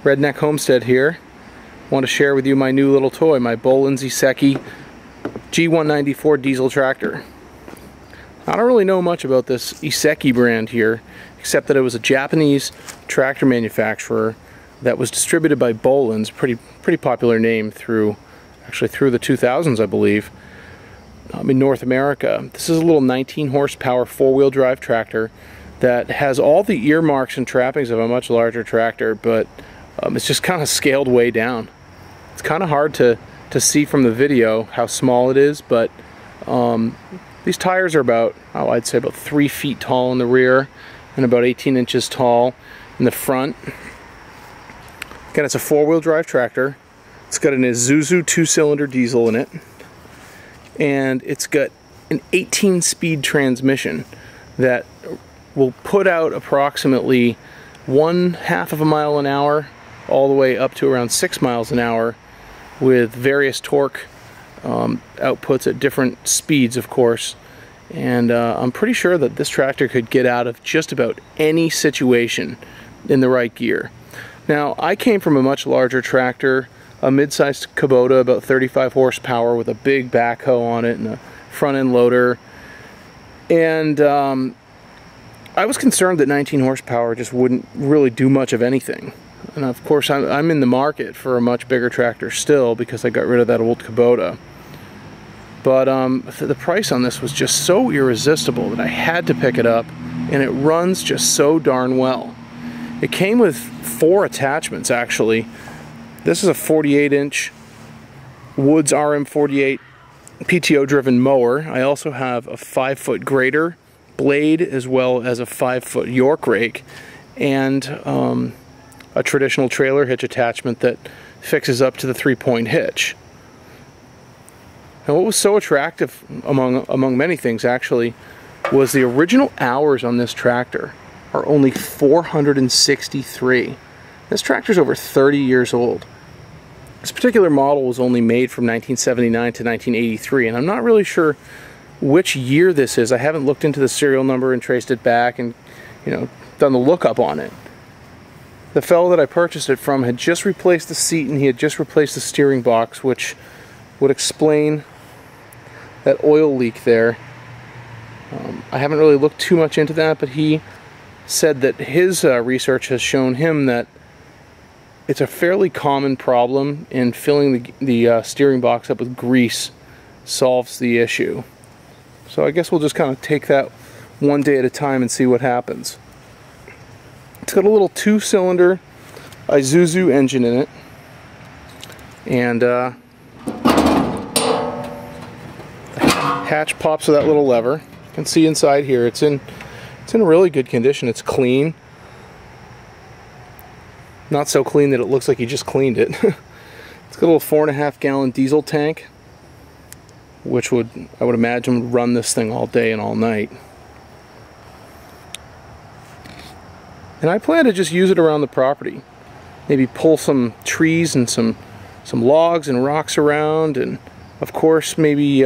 Redneck Homestead here. I want to share with you my new little toy, my Bolens Iseki G194 diesel tractor. I don't really know much about this Iseki brand here, except that it was a Japanese tractor manufacturer that was distributed by Bolens, pretty popular name through the 2000s, I believe, in North America. This is a little 19 horsepower four-wheel drive tractor that has all the earmarks and trappings of a much larger tractor, but it's just kind of scaled way down. It's kind of hard to see from the video how small it is, but these tires are about, I'd say about 3 feet tall in the rear and about 18 inches tall in the front. Again, it's a four-wheel drive tractor. It's got an Isuzu 2-cylinder diesel in it, and it's got an 18-speed transmission that will put out approximately 1/2 of a mile an hour all the way up to around 6 miles an hour, with various torque outputs at different speeds, of course. And I'm pretty sure that this tractor could get out of just about any situation in the right gear. Now, I came from a much larger tractor, a mid-sized Kubota, about 35 horsepower, with a big backhoe on it and a front-end loader. And I was concerned that 19 horsepower just wouldn't really do much of anything. And of course, I'm in the market for a much bigger tractor still, because I got rid of that old Kubota. But the price on this was just so irresistible that I had to pick it up, and it runs just so darn well. It came with 4 attachments, actually. This is a 48-inch Woods RM48 PTO-driven mower. I also have a 5-foot grader blade, as well as a 5-foot York rake, and a traditional trailer hitch attachment that fixes up to the 3-point hitch. And what was so attractive, among many things actually, was the original hours on this tractor are only 463. This tractor's over 30 years old. This particular model was only made from 1979 to 1983, and I'm not really sure which year this is. I haven't looked into the serial number and traced it back and, done the lookup on it. The fellow that I purchased it from had just replaced the seat, and he had just replaced the steering box, which would explain that oil leak there. I haven't really looked too much into that, but he said that his research has shown him that it's a fairly common problem, and filling the steering box up with grease solves the issue. So I guess we'll just kind of take that one day at a time and see what happens. It's got a little 2-cylinder Isuzu engine in it, and the hatch pops with that little lever. You can see inside here it's in really good condition. It's clean. Not so clean that it looks like you just cleaned it. It's got a little 4.5-gallon diesel tank, which I would imagine would run this thing all day and all night. And I plan to just use it around the property. Maybe pull some trees and some logs and rocks around, and of course maybe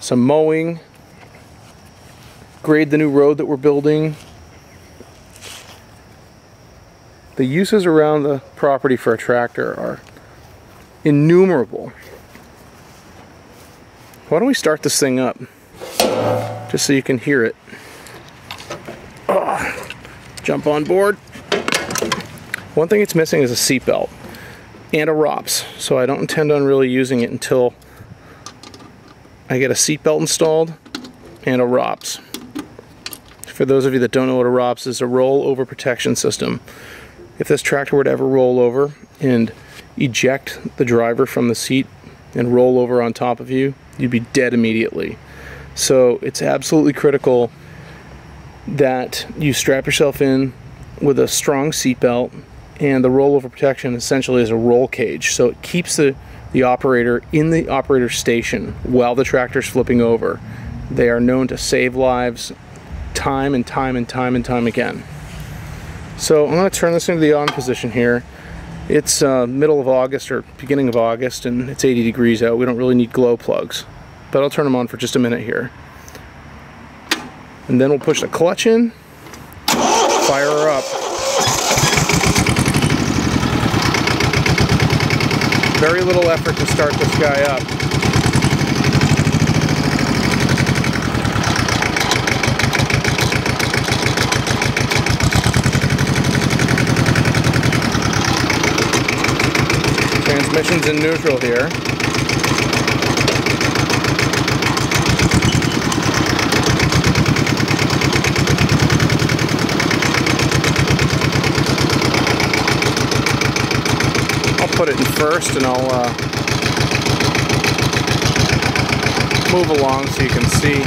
some mowing, grade the new road that we're building. The uses around the property for a tractor are innumerable. Why don't we start this thing up, just so you can hear it. Jump on board. One thing it's missing is a seatbelt and a ROPS, so I don't intend on really using it until I get a seatbelt installed and a ROPS. For those of you that don't know what a ROPS is, a rollover protection system. If this tractor were to ever roll over and eject the driver from the seat and roll over on top of you, you'd be dead immediately. So it's absolutely critical that you strap yourself in with a strong seatbelt, and the rollover protection essentially is a roll cage, so it keeps the operator in the operator station while the tractor's flipping over. They are known to save lives time and time again. So I'm going to turn this into the on position here. It's middle of August or beginning of August, and it's 80 degrees out. We don't really need glow plugs, but I'll turn them on for just a minute here. And then we'll push the clutch in, fire her up. Very little effort to start this guy up. Transmission's in neutral here. Put it in first and I'll move along so you can see. You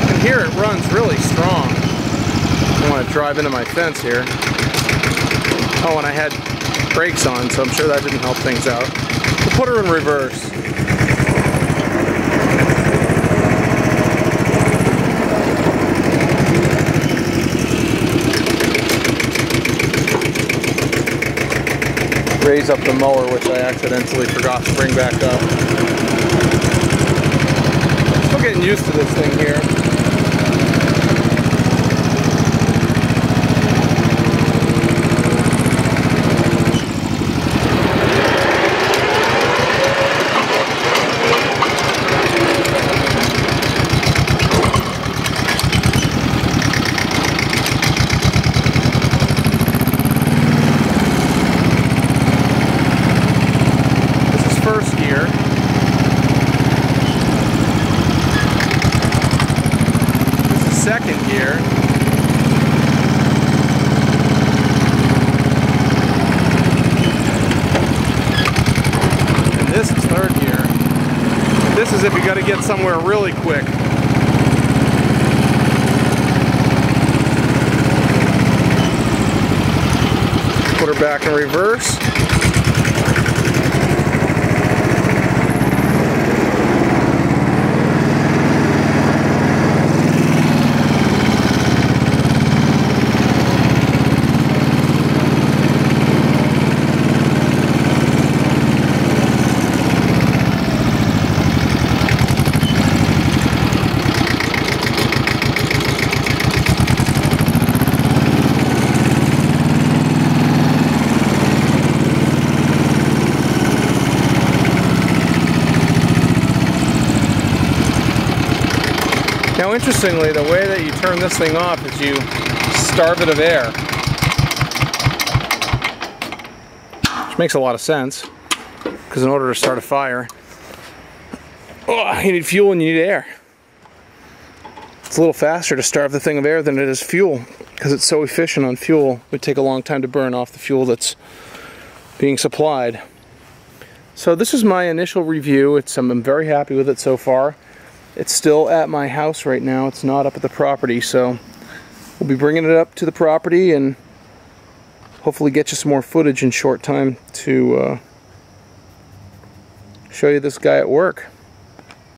can hear it runs really strong. I want to drive into my fence here. Oh, and I had brakes on, so I'm sure that didn't help things out. We'll put her in reverse. Raise up the mower, which I accidentally forgot to bring back up. Still getting used to this thing here. Second gear. And this is third gear. This is if you got to get somewhere really quick. Put her back in reverse. Now interestingly, the way that you turn this thing off is you starve it of air. Which makes a lot of sense, because in order to start a fire, you need fuel and you need air. It's a little faster to starve the thing of air than it is fuel, because it's so efficient on fuel. It would take a long time to burn off the fuel that's being supplied. So this is my initial review. I'm very happy with it so far. It's still at my house right now. It's not up at the property, so we'll be bringing it up to the property and hopefully get you some more footage in short time to show you this guy at work.